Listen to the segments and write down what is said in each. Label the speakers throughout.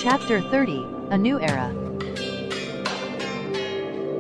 Speaker 1: Chapter 30, A New Era.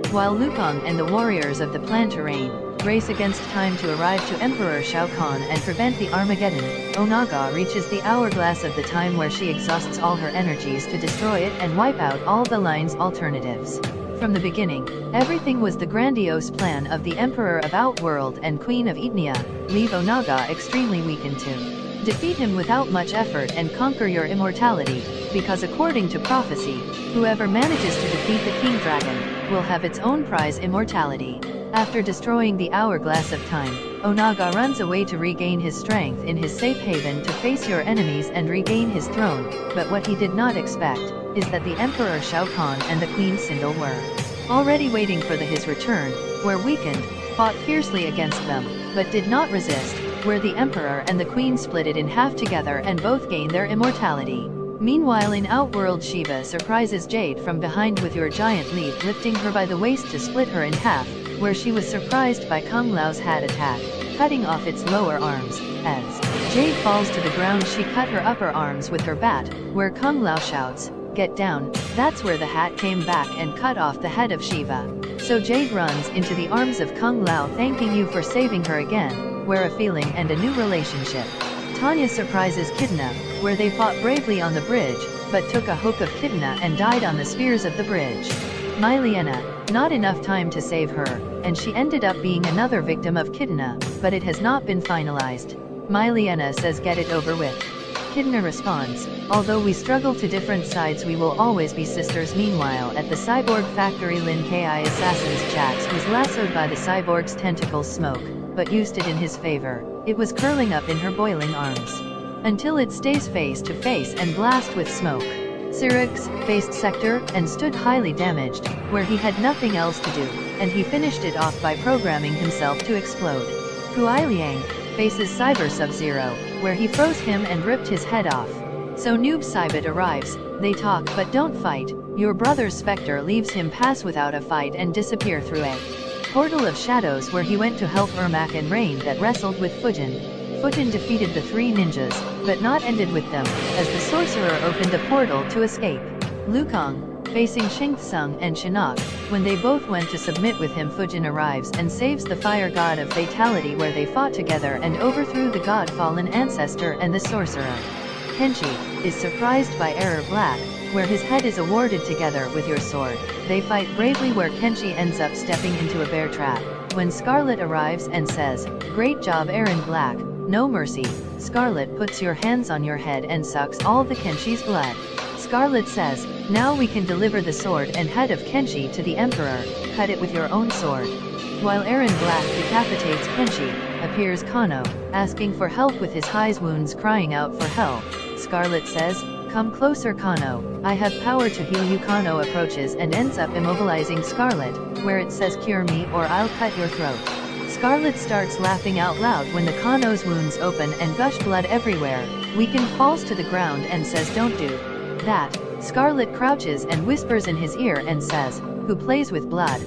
Speaker 1: While Liu Kang and the warriors of the Plan Terrain race against time to arrive to Emperor Shao Kahn and prevent the Armageddon, Onaga reaches the hourglass of the time where she exhausts all her energies to destroy it and wipe out all the line's alternatives. From the beginning, everything was the grandiose plan of the Emperor of Outworld and Queen of Edenia. Leave Onaga extremely weakened to defeat him without much effort and conquer your immortality, because according to prophecy, whoever manages to defeat the King Dragon will have its own prize, immortality. After destroying the hourglass of time, Onaga runs away to regain his strength in his safe haven to face your enemies and regain his throne, but what he did not expect is that the Emperor Shao Kahn and the Queen Sindel were already waiting for his return, were weakened, fought fiercely against them, but did not resist, where the Emperor and the Queen split it in half together and both gain their immortality. Meanwhile in Outworld, Shiva surprises Jade from behind with your giant leap, lifting her by the waist to split her in half, where she was surprised by Kung Lao's hat attack, cutting off its lower arms. As Jade falls to the ground, she cut her upper arms with her bat, where Kung Lao shouts, "Get down!" That's where the hat came back and cut off the head of Shiva. So Jade runs into the arms of Kung Lao, thanking you for saving her again, where a feeling and a new relationship. Tanya surprises Kidna, where they fought bravely on the bridge, but took a hook of Kidna and died on the spears of the bridge. Myliena, not enough time to save her, and she ended up being another victim of Kidna, but it has not been finalized. Myliena says get it over with. Kidna responds, although we struggle to different sides, we will always be sisters. Meanwhile at the cyborg factory, Lin Ki assassin's Jax was lassoed by the cyborg's tentacles smoke, but used it in his favor. It was curling up in her boiling arms until it stays face to face and blast with smoke. Sirix faced Sector and stood highly damaged, where he had nothing else to do, and he finished it off by programming himself to explode. Kuai Liang faces Cyber Sub-Zero, where he froze him and ripped his head off. So Noob Saibot arrives, they talk but don't fight. Your brother's Spectre leaves him pass without a fight and disappear through a portal of shadows, where he went to help Ermac and Rain that wrestled with Fujin. Fujin defeated the three ninjas, but not ended with them, as the sorcerer opened a portal to escape. Liu Kang facing Xing Tsung and Shinnok, when they both went to submit with him, Fujin arrives and saves the fire god of fatality, where they fought together and overthrew the god fallen ancestor and the sorcerer. Kenshi is surprised by Error Black, where his head is awarded together with your sword. They fight bravely, where Kenshi ends up stepping into a bear trap, when Scarlet arrives and says, "Great job Aaron Black, no mercy." Scarlet puts your hands on your head and sucks all the Kenshi's blood. Scarlet says, "Now we can deliver the sword and head of Kenshi to the Emperor, cut it with your own sword." While Aaron Black decapitates Kenshi, appears Kano, asking for help with his highs wounds, crying out for help. Scarlet says, "Come closer Kano, I have power to heal you." Kano approaches and ends up immobilizing Scarlet, where it says, "Cure me or I'll cut your throat." Scarlet starts laughing out loud when the Kano's wounds open and gush blood everywhere. Weakened falls to the ground and says, "Don't do that." Scarlet crouches and whispers in his ear and says, "Who plays with blood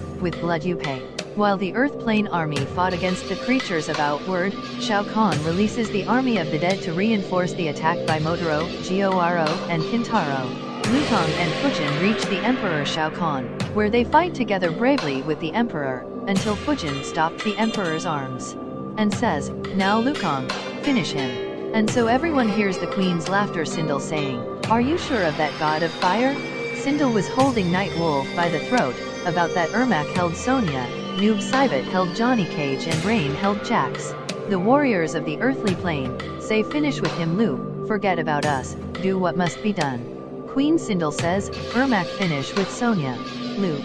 Speaker 1: you pay." While the Earth Plane army fought against the creatures of Outward, Shao Kahn releases the army of the dead to reinforce the attack by Motaro, Goro, and Kintaro. Liu Kang and Fujin reach the Emperor Shao Kahn, where they fight together bravely with the Emperor, until Fujin stopped the Emperor's arms and says, "Now Liu Kang, finish him." And so everyone hears the Queen's laughter, Sindel saying, "Are you sure of that god of fire?" Sindel was holding Nightwolf by the throat. About that, Ermac held Sonya, Noob Saibot held Johnny Cage, and Rain held Jax. The warriors of the earthly plane say, "Finish with him Liu, forget about us, do what must be done." Queen Sindel says, "Ermac, finish with Sonya." Liu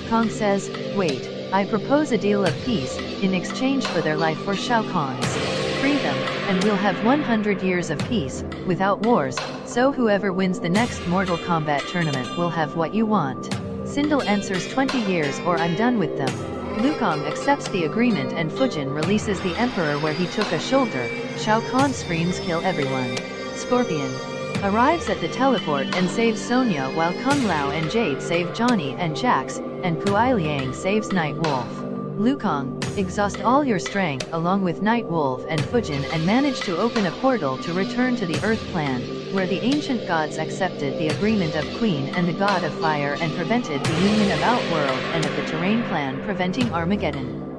Speaker 1: Kang says, "Wait, I propose a deal of peace, in exchange for their life for Shao Kahn's. Free them, and we'll have 100 years of peace, without wars, so whoever wins the next Mortal Kombat tournament will have what you want." Sindel answers, 20 years or I'm done with them. Liu Kang accepts the agreement and Fujin releases the Emperor, where he took a shoulder. Shao Kahn screams, "Kill everyone." Scorpion arrives at the teleport and saves Sonya, while Kung Lao and Jade save Johnny and Jax, and Kuai Liang saves Nightwolf. Liu Kang, exhaust all your strength along with Nightwolf and Fujin and manage to open a portal to return to the Earth Plan, where the ancient gods accepted the agreement of Queen and the God of Fire and prevented the union of Outworld and of the Terrain Plan, preventing Armageddon.